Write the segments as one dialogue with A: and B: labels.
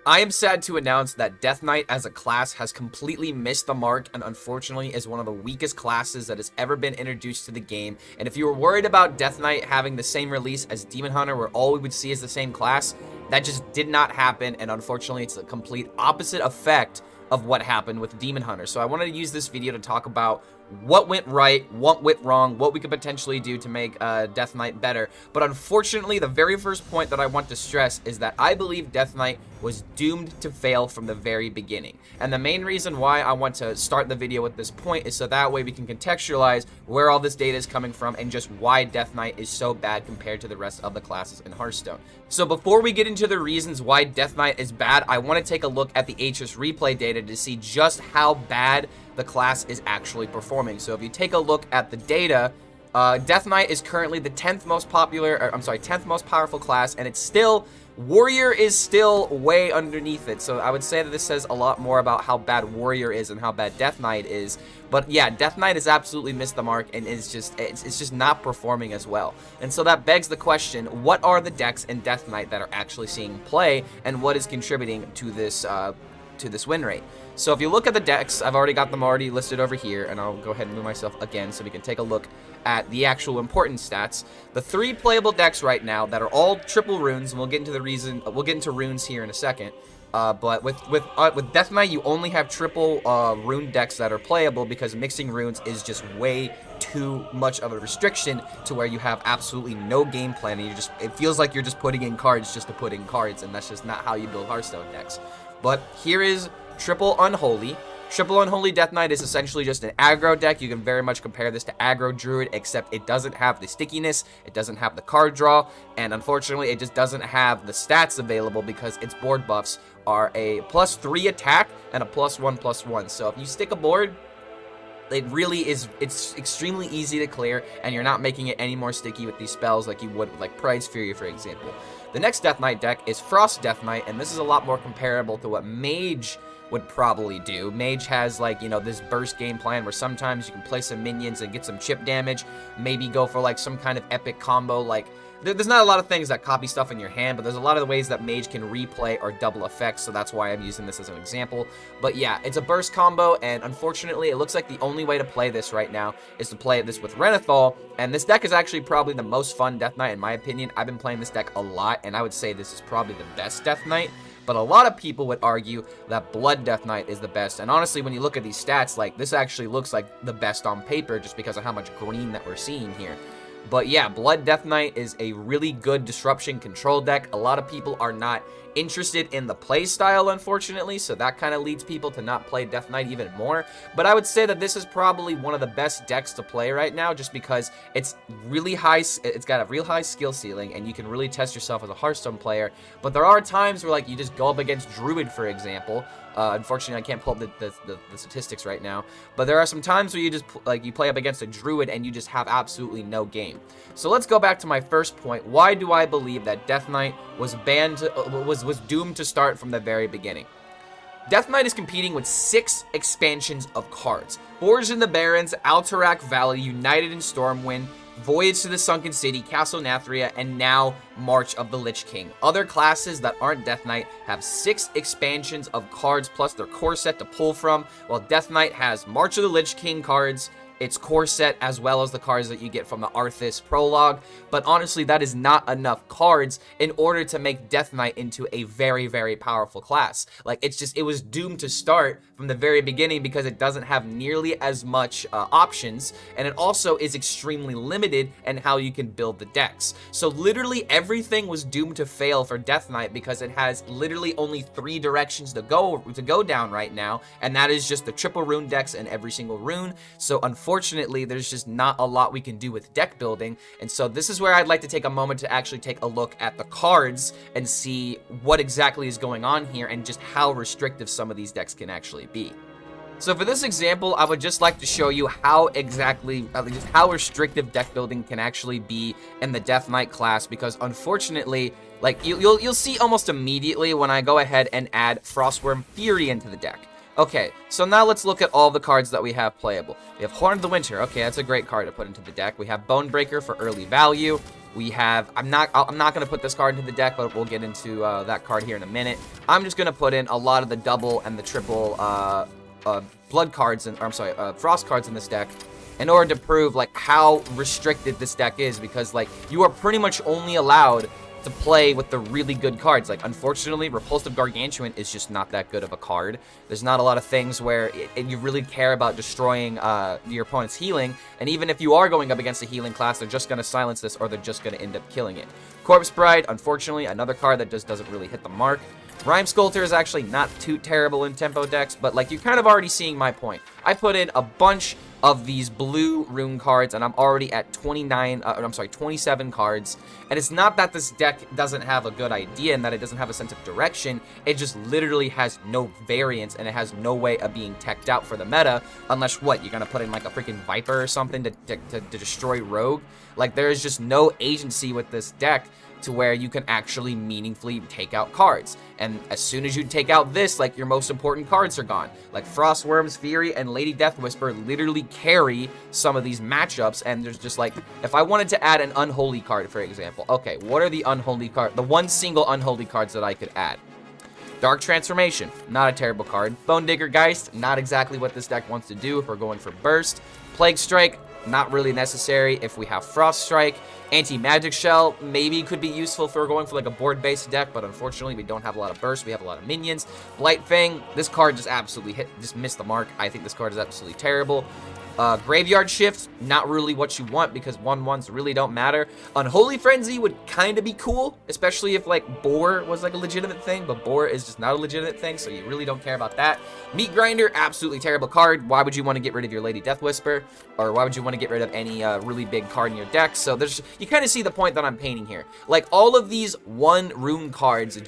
A: I am sad to announce that Death Knight as a class has completely missed the mark and unfortunately is one of the weakest classes that has ever been introduced to the game. And if you were worried about Death Knight having the same release as Demon Hunter where all we would see is the same class, that just did not happen, and unfortunately it's a complete opposite effect of what happened with Demon Hunter. So I wanted to use this video to talk about what went right, what went wrong, what we could potentially do to make Death Knight better. But unfortunately, the very first point that I want to stress is that I believe Death Knight was doomed to fail from the very beginning. And the main reason why I want to start the video with this point is so that way we can contextualize where all this data is coming from and just why Death Knight is so bad compared to the rest of the classes in Hearthstone. So before we get into the reasons why Death Knight is bad, I want to take a look at the HS replay data to see just how bad the class is actually performing. So if you take a look at the data, Death Knight is currently the 10th most popular, or, I'm sorry, 10th most powerful class, and it's still, Warrior is still way underneath it. So I would say that this says a lot more about how bad Warrior is and how bad Death Knight is. But yeah, Death Knight has absolutely missed the mark and is just, it's just not performing as well. And so that begs the question, what are the decks in Death Knight that are actually seeing play, and what is contributing to this win rate? So if you look at the decks, I've already got them listed over here, and I'll go ahead and move myself again so we can take a look at the actual important stats. The 3 playable decks right now that are all triple runes, and we'll get into runes here in a second. But with Death Knight, you only have triple rune decks that are playable because mixing runes is just way too much of a restriction to where you have absolutely no game plan, and it feels like you're just putting in cards just to put in cards, and that's just not how you build Hearthstone decks. But here is Triple Unholy. Triple Unholy Death Knight is essentially just an aggro deck. You can very much compare this to aggro Druid, except it doesn't have the stickiness, it doesn't have the card draw, and unfortunately it just doesn't have the stats available because its board buffs are a +3 attack and a +1/+1. So if you stick a board, it really is, it's extremely easy to clear, and you're not making it any more sticky with these spells like you would with like Pride's Fury, for example. The next Death Knight deck is Frost Death Knight, and this is a lot more comparable to what Mage would probably do. Mage has, like, you know, this burst game plan where sometimes you can play some minions and get some chip damage, maybe go for like some kind of epic combo. Like, there's not a lot of things that copy stuff in your hand, but there's a lot of the ways that Mage can replay or double effects, so that's why I'm using this as an example. But yeah, it's a burst combo, and unfortunately, it looks like the only way to play this right now is to play this with Renathal, and this deck is actually probably the most fun Death Knight in my opinion. I've been playing this deck a lot, and I would say this is probably the best Death Knight. But a lot of people would argue that Blood Death Knight is the best. And honestly, when you look at these stats, like, this actually looks like the best on paper just because of how much green that we're seeing here. But yeah, Blood Death Knight is a really good disruption control deck. A lot of people are not interested in the play style, unfortunately, so that kind of leads people to not play Death Knight even more. But I would say that this is probably one of the best decks to play right now, just because it's really high, it's got a real high skill ceiling, and you can really test yourself as a Hearthstone player. But there are times where, like, you just go up against Druid, for example. Unfortunately, I can't pull up the statistics right now, but there are some times where you just, like, you play up against a Druid and you just have absolutely no game. So let's go back to my first point. Why do I believe that Death Knight was was doomed to start from the very beginning? Death Knight is competing with 6 expansions of cards: Forged in the Barrens, Alterac Valley, United in Stormwind, Voyage to the Sunken City, Castle Nathria, and now March of the Lich King. Other classes that aren't Death Knight have 6 expansions of cards plus their core set to pull from, while Death Knight has March of the Lich King cards, its core set, as well as the cards that you get from the Arthas prologue. But honestly, that is not enough cards in order to make Death Knight into a very, very powerful class. Like, it's just, it was doomed to start from the very beginning because it doesn't have nearly as much options, and it also is extremely limited in how you can build the decks. So literally everything was doomed to fail for Death Knight because it has literally only 3 directions to go down right now, and that is just the triple rune decks in every single rune. So unfortunately, there's just not a lot we can do with deck building, and so this is where I'd like to take a moment to actually take a look at the cards and see what exactly is going on here and just how restrictive some of these decks can actually be. So for this example, I would just like to show you how exactly, just how restrictive deck building can actually be in the Death Knight class, because unfortunately, like, you'll see almost immediately when I go ahead and add Frostworm Fury into the deck. Okay, so now let's look at all the cards that we have playable. We have Horn of the Winter. Okay, that's a great card to put into the deck. We have Bonebreaker for early value. We have, I'm not going to put this card into the deck, but we'll get into that card here in a minute. I'm just going to put in a lot of the double and the triple blood cards, frost cards in this deck in order to prove, like, how restricted this deck is, because, like, you are pretty much only allowed to play with the really good cards. Like, unfortunately, Repulsive Gargantuan is just not that good of a card. There's not a lot of things where you really care about destroying your opponent's healing, and even if you are going up against a healing class, they're just going to silence this, or they're just going to end up killing it. Corpse Bride, unfortunately, another card that just doesn't really hit the mark. Rhyme Sculptor is actually not too terrible in tempo decks, but, like, you're kind of already seeing my point. I put in a bunch of these blue rune cards, and I'm already at 27 cards. And it's not that this deck doesn't have a good idea and that it doesn't have a sense of direction. It just literally has no variance, and it has no way of being teched out for the meta, unless, what, you're gonna put in, like, a freaking Viper or something to destroy Rogue? Like, there is just no agency with this deck to where you can actually meaningfully take out cards. And as soon as you take out this, like, your most important cards are gone. Like, Frostworm's Fury and Lady Deathwhisper literally carry some of these matchups, and there's just, like, if I wanted to add an Unholy card, for example, okay, what are the Unholy cards, the one single Unholy cards that I could add? Dark Transformation, not a terrible card. Bone Digger Geist, not exactly what this deck wants to do if we're going for Burst. Plague Strike, not really necessary if we have Frost Strike. Anti-Magic Shell maybe could be useful if we're going for like a board-based deck, but unfortunately we don't have a lot of burst. We have a lot of minions. Blightfang, this card just absolutely missed the mark. I think this card is absolutely terrible. Graveyard Shift, not really what you want because 1/1s really don't matter. Unholy Frenzy would kind of be cool, especially if like Boar was like a legitimate thing, but Boar is just not a legitimate thing, so you really don't care about that. Meat Grinder, absolutely terrible card. Why would you want to get rid of your Lady Deathwhisper? Or why would you want to get rid of any really big card in your deck? So you kind of see the point that I'm painting here. Like, all of these one rune cards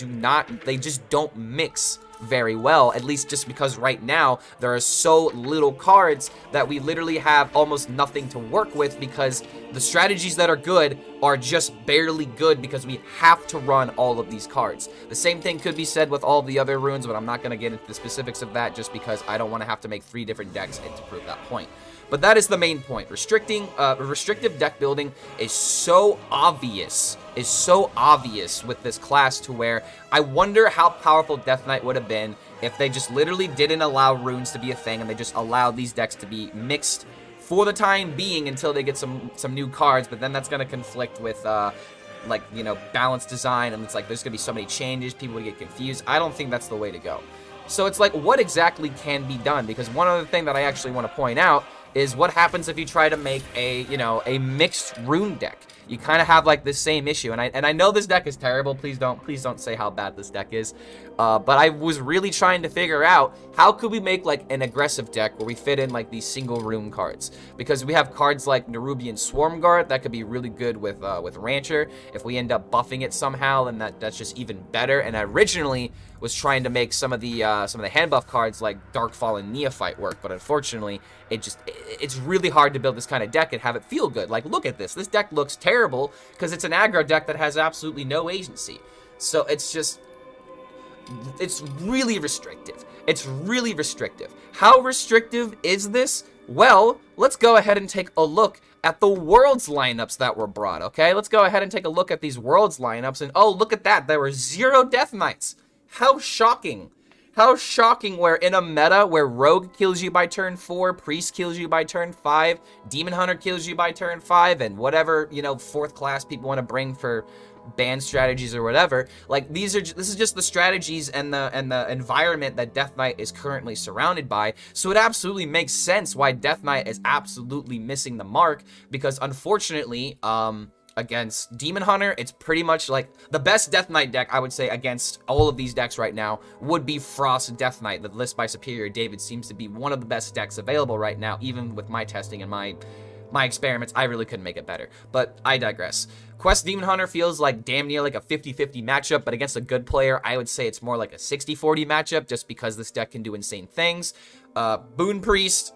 A: they just don't mix very well, at least just because right now there are so little cards that we literally have almost nothing to work with, because the strategies that are good are just barely good because we have to run all of these cards. The same thing could be said with all the other runes, but I'm not going to get into the specifics of that just because I don't want to have to make 3 different decks to prove that point. But that is the main point. Restrictive deck building is so obvious with this class, to where I wonder how powerful Death Knight would have been if they just literally didn't allow runes to be a thing and they just allowed these decks to be mixed for the time being until they get some new cards. But then that's going to conflict with like, you know, balanced design, and it's like there's going to be so many changes, people would get confused. I don't think that's the way to go. So it's like, what exactly can be done? Because one other thing that I actually want to point out is what happens if you try to make a, you know, a mixed rune deck. You kind of have like this same issue, and I know this deck is terrible. Please don't say how bad this deck is. But I was really trying to figure out how could we make like an aggressive deck where we fit in like these single rune cards, because we have cards like Nerubian Swarmguard that could be really good with Rancher. If we end up buffing it somehow, then that's just even better. And I originally was trying to make some of the hand buff cards like Darkfall and Neophyte work, but unfortunately it's really hard to build this kind of deck and have it feel good. Like, look at this. This deck looks terrible because it's an aggro deck that has absolutely no agency. So it's really restrictive. It's really restrictive. How restrictive is this? Well, let's go ahead and take a look at the Worlds lineups that were brought, okay? Let's go ahead and take a look at these Worlds lineups, and oh, look at that. There were 0 Death Knights. How shocking. How shocking, where in a meta where Rogue kills you by turn 4, Priest kills you by turn 5, Demon Hunter kills you by turn 5, and whatever, you know, 4th class people want to bring for band strategies or whatever. Like, this is just the strategies and the environment that Death Knight is currently surrounded by. So it absolutely makes sense why Death Knight is absolutely missing the mark, because unfortunately, against Demon Hunter, it's pretty much like the best Death Knight deck, I would say, against all of these decks right now would be Frost Death Knight. The list by Superior David seems to be one of the best decks available right now. Even with my testing and my experiments, I really couldn't make it better. But I digress. Quest Demon Hunter feels like damn near like a 50-50 matchup, but against a good player, I would say it's more like a 60-40 matchup, just because this deck can do insane things. Boon Priest,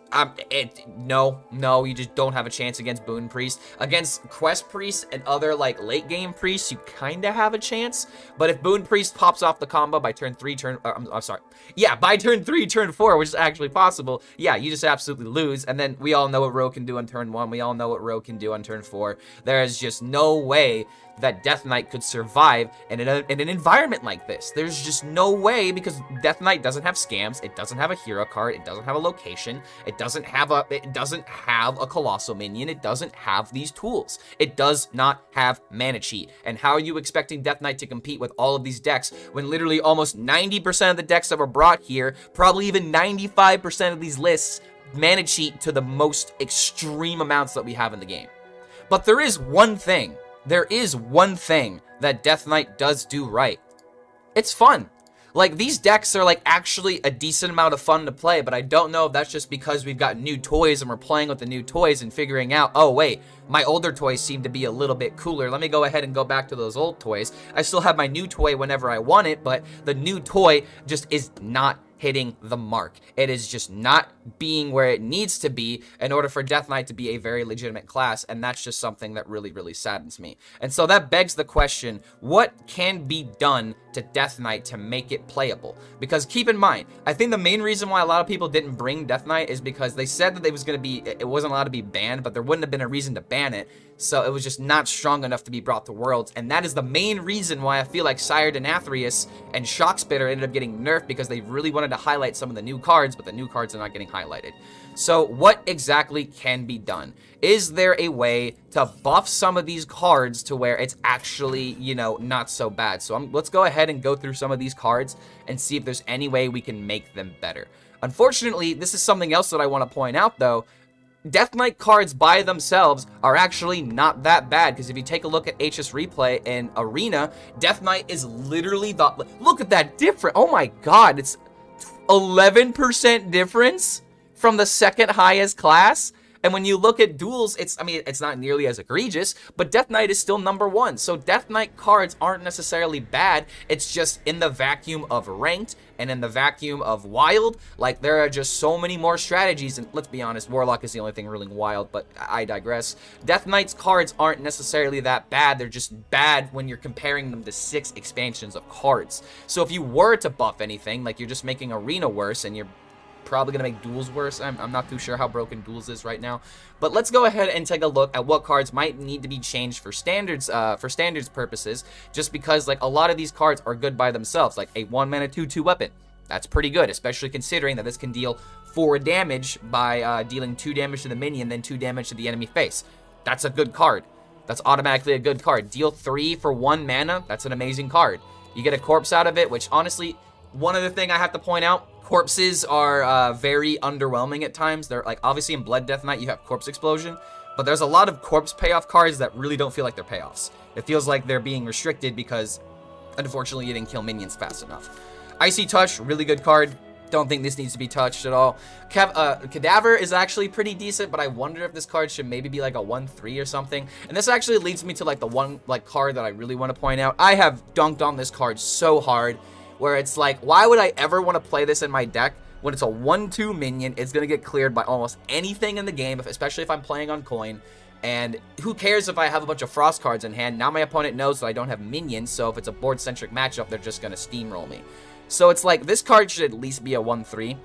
A: no, you just don't have a chance against Boon Priest. Against Quest Priest and other, like, late game priests, you kind of have a chance. But if Boon Priest pops off the combo by turn 3, I'm sorry. Yeah, by turn 3, turn 4, which is actually possible, yeah, you just absolutely lose. And then we all know what Ro can do on turn 1. We all know what Ro can do on turn 4. There is just no way that Death Knight could survive in an environment like this. There's just no way, because Death Knight doesn't have scams, it doesn't have a hero card, it doesn't have a location, it doesn't have a colossal minion, it doesn't have these tools. It does not have mana cheat. And how are you expecting Death Knight to compete with all of these decks when literally almost 90% of the decks that were brought here, probably even 95% of these lists, mana cheat to the most extreme amounts that we have in the game? But there is one thing that Death Knight does do right. It's fun. Like, these decks are, like, actually a decent amount of fun to play, but I don't know if that's just because we've got new toys and we're playing with the new toys and figuring out, oh, wait, my older toys seem to be a little bit cooler. Let me go ahead and go back to those old toys. I still have my new toy whenever I want it, but the new toy just is not hitting the mark. It is just not being where it needs to be in order for Death Knight to be a very legitimate class, and that's just something that really, really saddens me. And so that begs the question, what can be done to Death Knight to make it playable? Because keep in mind, I think the main reason why a lot of people didn't bring Death Knight is because they said that it wasn't allowed to be banned, but there wouldn't have been a reason to ban it, so it was just not strong enough to be brought to Worlds, and that is the main reason why I feel like Sire Denathrius and Shockspitter ended up getting nerfed, because they really wanted to highlight some of the new cards, but the new cards are not getting highlighted. So what exactly can be done? Is there a way to buff some of these cards to where it's actually, you know, not so bad? So let's go ahead and go through some of these cards and see if there's any way we can make them better. Unfortunately, this is something else that I want to point out, though. Death Knight cards by themselves are actually not that bad, because if you take a look at HS Replay and Arena, Death Knight is literally the... Look at that difference! Oh my god, it's 11% difference from the second highest class. And when you look at duels, I mean, it's not nearly as egregious, but Death Knight is still #1. So Death Knight cards aren't necessarily bad. It's just in the vacuum of ranked and in the vacuum of wild, like, there are just so many more strategies. And let's be honest, Warlock is the only thing ruling wild, but I digress. Death Knight's cards aren't necessarily that bad. They're just bad when you're comparing them to 6 expansions of cards. So if you were to buff anything, like, you're just making Arena worse, and you're probably going to make duels worse. I'm not too sure how broken duels is right now, but let's go ahead and take a look at what cards might need to be changed for standards purposes, just because, like, a lot of these cards are good by themselves. Like a 1-mana 2/2 weapon, that's pretty good, especially considering that this can deal 4 damage by dealing 2 damage to the minion, then 2 damage to the enemy face. That's a good card. That's automatically a good card. Deal 3 for 1 mana, that's an amazing card. You get a corpse out of it, which honestly, one other thing I have to point out, corpses are very underwhelming at times. They're, like, obviously in Blood Death Knight you have Corpse Explosion, but there's a lot of corpse payoff cards that really don't feel like they're payoffs. It feels like they're being restricted because, unfortunately, you didn't kill minions fast enough. Icy Touch, really good card. Don't think this needs to be touched at all. Cadaver is actually pretty decent, but I wonder if this card should maybe be like a 1/3 or something. And this actually leads me to, like, the one, like, card that I really want to point out. I have dunked on this card so hard, where it's like, why would I ever want to play this in my deck when it's a 1/2 minion? It's going to get cleared by almost anything in the game, especially if I'm playing on coin. And who cares if I have a bunch of Frost cards in hand? Now my opponent knows that I don't have minions, so if it's a board-centric matchup, they're just going to steamroll me. So it's like, this card should at least be a 1/3.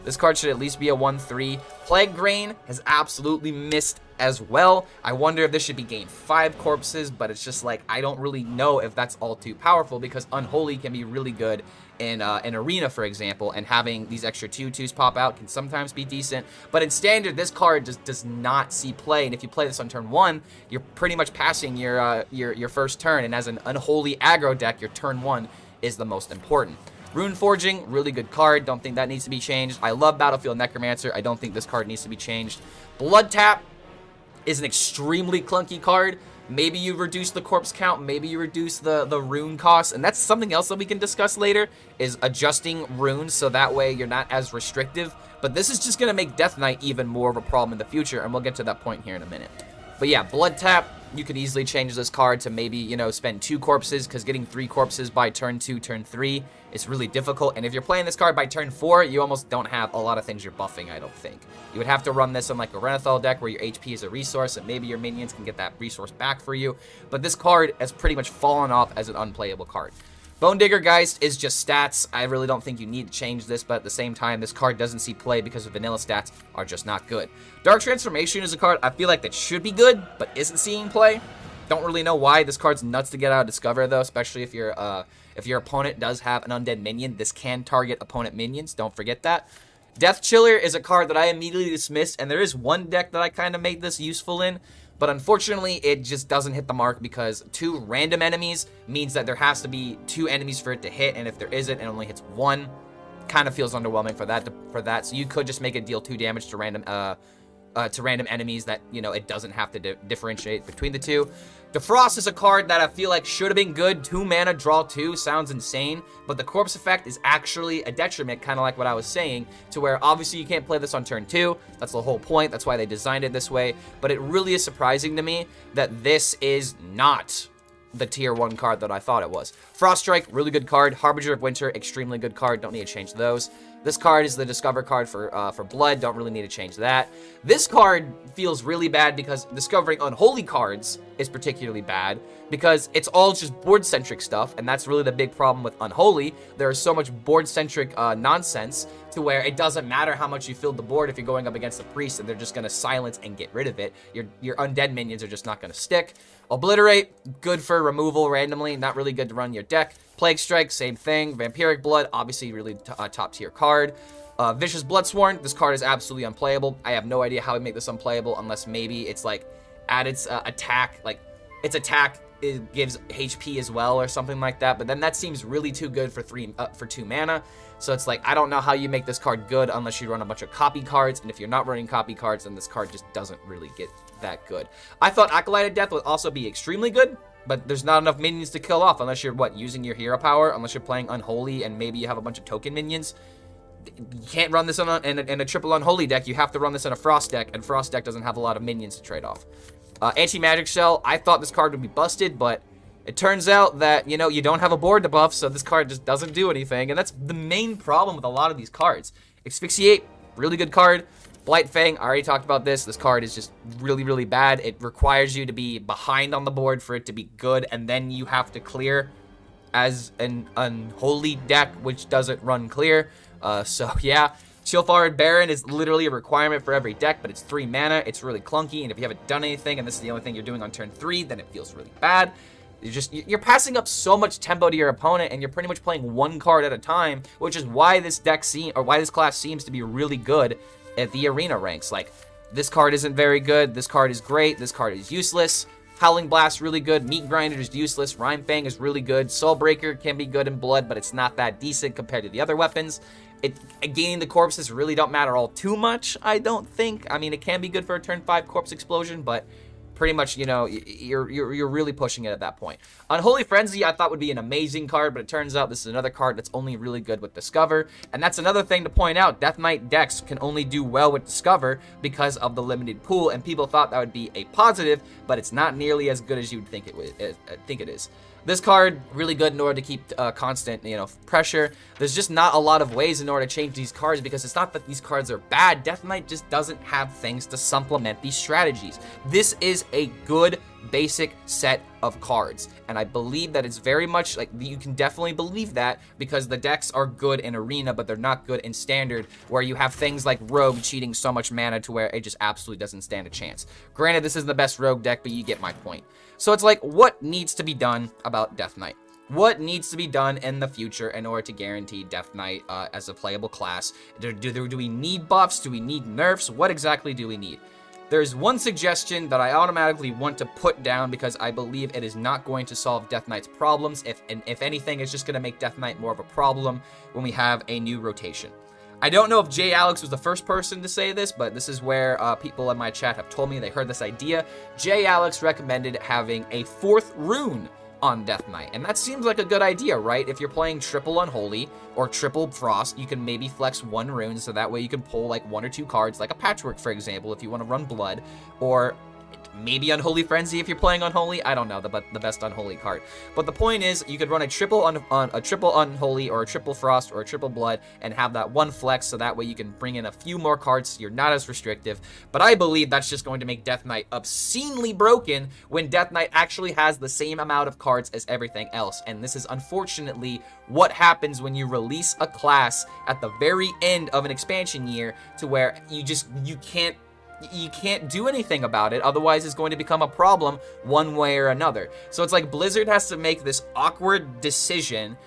A: This card should at least be a 1/3. Plague Grain has absolutely missed as well. I wonder if this should be gain 5 corpses, but it's just like, I don't really know if that's all too powerful, because Unholy can be really good in Arena, for example, and having these extra 2/2s pop out can sometimes be decent. But in Standard, this card just does not see play, and if you play this on turn 1, you're pretty much passing your first turn, and as an Unholy aggro deck, your turn 1 is the most important. Rune Forging, really good card. Don't think that needs to be changed. I love Battlefield Necromancer. I don't think this card needs to be changed. Blood Tap is an extremely clunky card. Maybe you reduce the corpse count. Maybe you reduce the rune cost. And that's something else that we can discuss later, is adjusting runes so that way you're not as restrictive. But this is just going to make Death Knight even more of a problem in the future, and we'll get to that point here in a minute. But yeah, Blood Tap, you could easily change this card to maybe, you know, spend 2 corpses, because getting 3 corpses by turn 2, turn 3 is really difficult. And if you're playing this card by turn 4, you almost don't have a lot of things you're buffing, I don't think. You would have to run this on like a Renathal deck where your HP is a resource, and maybe your minions can get that resource back for you. But this card has pretty much fallen off as an unplayable card. Bone Digger Geist is just stats. I really don't think you need to change this, but at the same time, this card doesn't see play because the vanilla stats are just not good. Dark Transformation is a card I feel like that should be good, but isn't seeing play. Don't really know why. This card's nuts to get out of Discover, though, especially if your opponent does have an undead minion. This can target opponent minions. Don't forget that. Death Chiller is a card that I immediately dismissed, and there is one deck that I kind of made this useful in. But unfortunately, it just doesn't hit the mark because 2 random enemies means that there has to be 2 enemies for it to hit, and if there isn't, it only hits 1. Kind of feels underwhelming for that. So you could just make it deal 2 damage to random enemies that, you know, it doesn't have to differentiate between the 2. Defrost is a card that I feel like should have been good. 2 mana, draw 2, sounds insane, but the corpse effect is actually a detriment, kind of like what I was saying, to where obviously you can't play this on turn 2. That's the whole point. That's why they designed it this way, but it really is surprising to me that this is not the tier 1 card that I thought it was. Frost Strike, really good card. Harbinger of Winter, extremely good card. Don't need to change those. This card is the Discover card for Blood. Don't really need to change that. This card feels really bad because discovering unholy cards is particularly bad because it's all just board-centric stuff, and that's really the big problem with Unholy. There is so much board-centric nonsense to where it doesn't matter how much you filled the board if you're going up against a priest, and they're just going to silence and get rid of it. Your undead minions are just not going to stick. Obliterate, good for removal randomly, not really good to run your deck. Plague Strike, same thing. Vampiric Blood, obviously really top tier card. Vicious Bloodsworn, this card is absolutely unplayable. I have no idea how we make this unplayable unless maybe it's like at its attack, like its attack it gives HP as well or something like that, but then that seems really too good for 2 mana. So it's like, I don't know how you make this card good unless you run a bunch of copy cards, and if you're not running copy cards, then this card just doesn't really get that good. I thought Acolyte of Death would also be extremely good, but there's not enough minions to kill off unless you're, using your hero power, unless you're playing Unholy and maybe you have a bunch of token minions. You can't run this in a triple Unholy deck. You have to run this in a Frost deck, and Frost deck doesn't have a lot of minions to trade off. Anti-Magic Shell, I thought this card would be busted, but it turns out that, you know, you don't have a board to buff, so this card just doesn't do anything, and that's the main problem with a lot of these cards. Asphyxiate, really good card. Blight Fang, I already talked about this. This card is just really, really bad. It requires you to be behind on the board for it to be good, and then you have to clear as an Unholy deck, which doesn't run clear. So, yeah. Chill-Forward Baron is literally a requirement for every deck, but it's 3 mana. It's really clunky, and if you haven't done anything, and this is the only thing you're doing on turn 3, then it feels really bad. You're passing up so much tempo to your opponent, and you're pretty much playing 1 card at a time, which is why this class seems to be really good at the arena ranks. Like, this card isn't very good. This card is great. This card is useless. Howling Blast, really good. Meat Grinder is useless. Rhyme Fang is really good. Soul Breaker can be good in Blood, but it's not that decent compared to the other weapons. Gaining the corpses really don't matter all too much, I don't think. I mean, it can be good for a turn 5 corpse explosion, but pretty much, you know, you're really pushing it at that point. Unholy Frenzy, I thought would be an amazing card, but it turns out this is another card that's only really good with Discover, and that's another thing to point out. Death Knight decks can only do well with Discover because of the limited pool, and people thought that would be a positive, but it's not nearly as good as you'd think it is. This card, really good in order to keep constant, you know, pressure. There's just not a lot of ways in order to change these cards because it's not that these cards are bad. Death Knight just doesn't have things to supplement these strategies. This is a good basic set of cards, and I believe that it's very much like you can definitely believe that because the decks are good in Arena, but they're not good in Standard, where you have things like Rogue cheating so much mana to where it just absolutely doesn't stand a chance. Granted, this isn't the best Rogue deck, but you get my point. So it's like, what needs to be done about Death Knight? What needs to be done in the future in order to guarantee Death Knight as a playable class? Do we need buffs? Do we need nerfs? What exactly do we need? There's one suggestion that I automatically want to put down because I believe it is not going to solve Death Knight's problems. If anything, it's just going to make Death Knight more of a problem when we have a new rotation. I don't know if Jay Alex was the first person to say this, but this is where people in my chat have told me they heard this idea. Jay Alex recommended having a 4th rune on Death Knight, and that seems like a good idea, right? If you're playing triple Unholy or triple Frost, you can maybe flex 1 rune, so that way you can pull like 1 or 2 cards, like a Patchwork, for example, if you want to run Blood, or maybe Unholy Frenzy if you're playing Unholy. I don't know the best Unholy card. But the point is, you could run a triple Unholy or a triple Frost or a triple Blood and have that one flex, so that way you can bring in a few more cards so you're not as restrictive. But I believe that's just going to make Death Knight obscenely broken when Death Knight actually has the same amount of cards as everything else. And this is unfortunately what happens when you release a class at the very end of an expansion year, to where you can't do anything about it, otherwise it's going to become a problem one way or another. So it's like Blizzard has to make this awkward decision.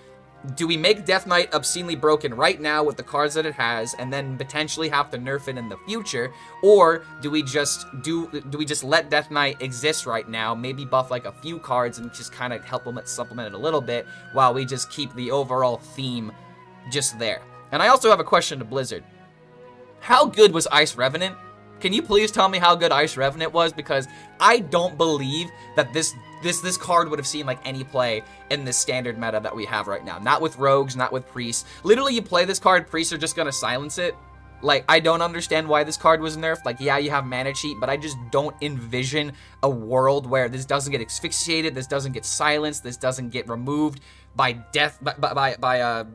A: Do we make Death Knight obscenely broken right now with the cards that it has, and then potentially have to nerf it in the future? Or do we just let Death Knight exist right now, maybe buff like a few cards and just kind of help them supplement it a little bit, while we just keep the overall theme just there? And I also have a question to Blizzard. How good was Ice Revenant? Can you please tell me how good Ice Revenant was? Because I don't believe that this card would have seen like any play in this standard meta that we have right now. Not with rogues, not with priests. Literally, you play this card, priests are just gonna silence it. Like, I don't understand why this card was nerfed. Like, yeah, you have mana cheat, but I just don't envision a world where this doesn't get asphyxiated, this doesn't get silenced, this doesn't get removed by death, by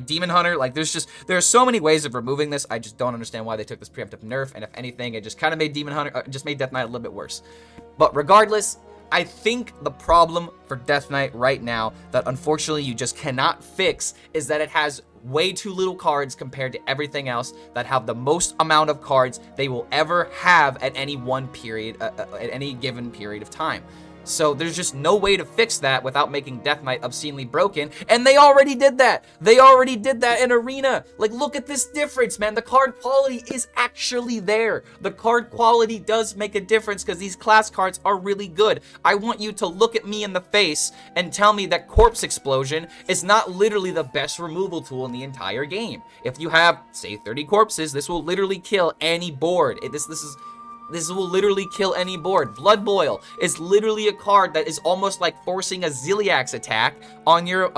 A: Demon Hunter. Like, there are so many ways of removing this. I just don't understand why they took this preemptive nerf, and if anything, it just kind of made Demon Hunter, just made Death Knight a little bit worse. But regardless, I think the problem for Death Knight right now that unfortunately you just cannot fix is that it has way too little cards compared to everything else that have the most amount of cards they will ever have at any one period, at any given period of time. So there's just no way to fix that without making Death Knight obscenely broken, and they already did that. They already did that in Arena. Like, look at this difference, man. The card quality is actually there. The card quality does make a difference because these class cards are really good. I want you to look at me in the face and tell me that Corpse Explosion is not literally the best removal tool in the entire game. If you have, say, 30 corpses, this will literally kill any board. This will literally kill any board. Blood Boil is literally a card that is almost like forcing a Ziliax attack on your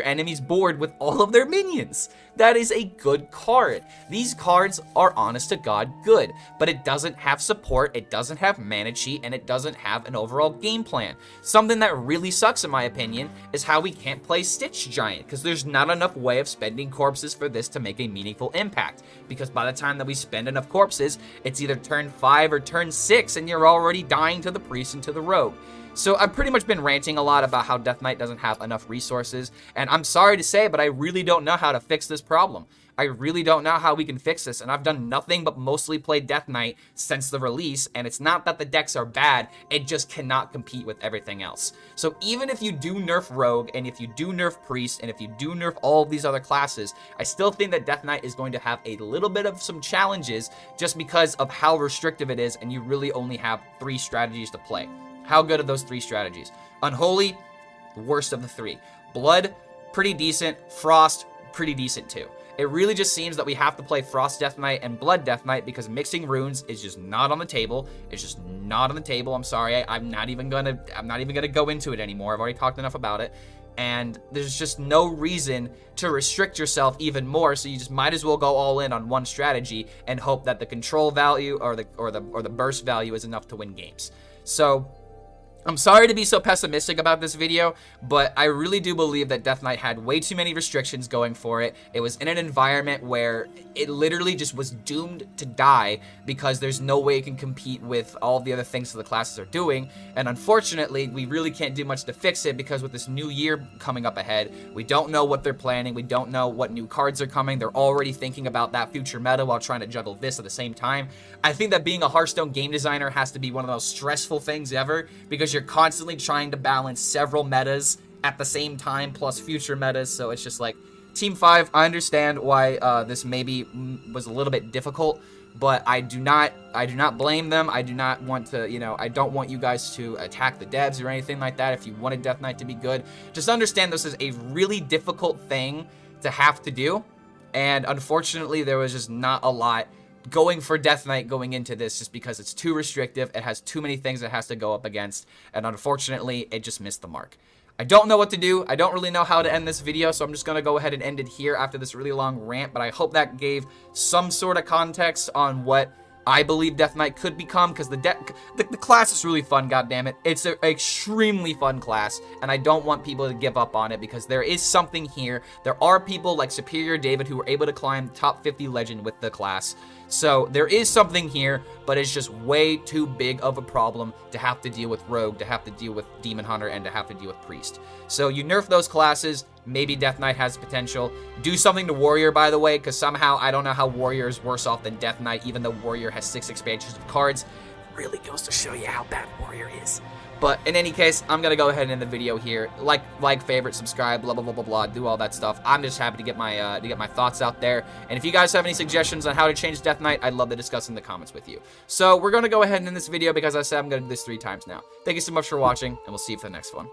A: enemy's board with all of their minions. That is a good card. These cards are honest to God good, but it doesn't have support, it doesn't have mana cheat, and it doesn't have an overall game plan. Something that really sucks in my opinion is how we can't play Stitch Giant, because there's not enough way of spending corpses for this to make a meaningful impact. Because by the time that we spend enough corpses, it's either turn 5 or turn 6 and you're already dying to the priest and to the rogue. So I've pretty much been ranting a lot about how Death Knight doesn't have enough resources, and I'm sorry to say, but I really don't know how to fix this problem. I really don't know how we can fix this, and I've done nothing but mostly play Death Knight since the release, and it's not that the decks are bad, it just cannot compete with everything else. So even if you do nerf Rogue, and if you do nerf Priest, and if you do nerf all of these other classes, I still think that Death Knight is going to have a little bit of some challenges just because of how restrictive it is, and you really only have 3 strategies to play. How good are those 3 strategies? Unholy, worst of the 3. Blood, pretty decent. Frost, pretty decent too. It really just seems that we have to play Frost Death Knight and Blood Death Knight because mixing runes is just not on the table. It's just not on the table. I'm sorry. I'm not even gonna go into it anymore. I've already talked enough about it. And there's just no reason to restrict yourself even more, so you just might as well go all in on one strategy and hope that the control value or the burst value is enough to win games. So I'm sorry to be so pessimistic about this video, but I really do believe that Death Knight had way too many restrictions going for it. It was in an environment where it literally just was doomed to die because there's no way it can compete with all the other things that the classes are doing. And unfortunately, we really can't do much to fix it because with this new year coming up ahead, we don't know what they're planning. We don't know what new cards are coming. They're already thinking about that future meta while trying to juggle this at the same time. I think that being a Hearthstone game designer has to be one of the most stressful things ever because you're constantly trying to balance several metas at the same time plus future metas. So it's just like Team 5, I understand why this maybe was a little bit difficult, but I do not blame them. I do not want to, I don't want you guys to attack the devs or anything like that. If you wanted Death Knight to be good, just understand this is a really difficult thing to have to do, and unfortunately there was just not a lot going for Death Knight going into this just because it's too restrictive. It has too many things it has to go up against, and unfortunately it just missed the mark. I don't know what to do. I don't really know how to end this video, so I'm just going to go ahead and end it here after this really long rant, but I hope that gave some sort of context on what I believe Death Knight could become, because the class is really fun, goddammit. It's an extremely fun class, and I don't want people to give up on it, because there is something here. There are people like Superior David who were able to climb top 50 legend with the class. So there is something here, but it's just way too big of a problem to have to deal with Rogue, to have to deal with Demon Hunter, and to have to deal with Priest. So you nerf those classes. Maybe Death Knight has potential. Do something to Warrior, by the way, because somehow I don't know how Warrior is worse off than Death Knight, even though Warrior has 6 expansions of cards. Really goes to show you how bad Warrior is. But in any case, I'm going to go ahead and end the video here. Like, favorite, subscribe, blah, blah, blah, blah, blah, do all that stuff. I'm just happy to get my thoughts out there. And if you guys have any suggestions on how to change Death Knight, I'd love to discuss in the comments with you. So we're going to go ahead and end this video because I said I'm going to do this 3 times now. Thank you so much for watching, and we'll see you for the next one.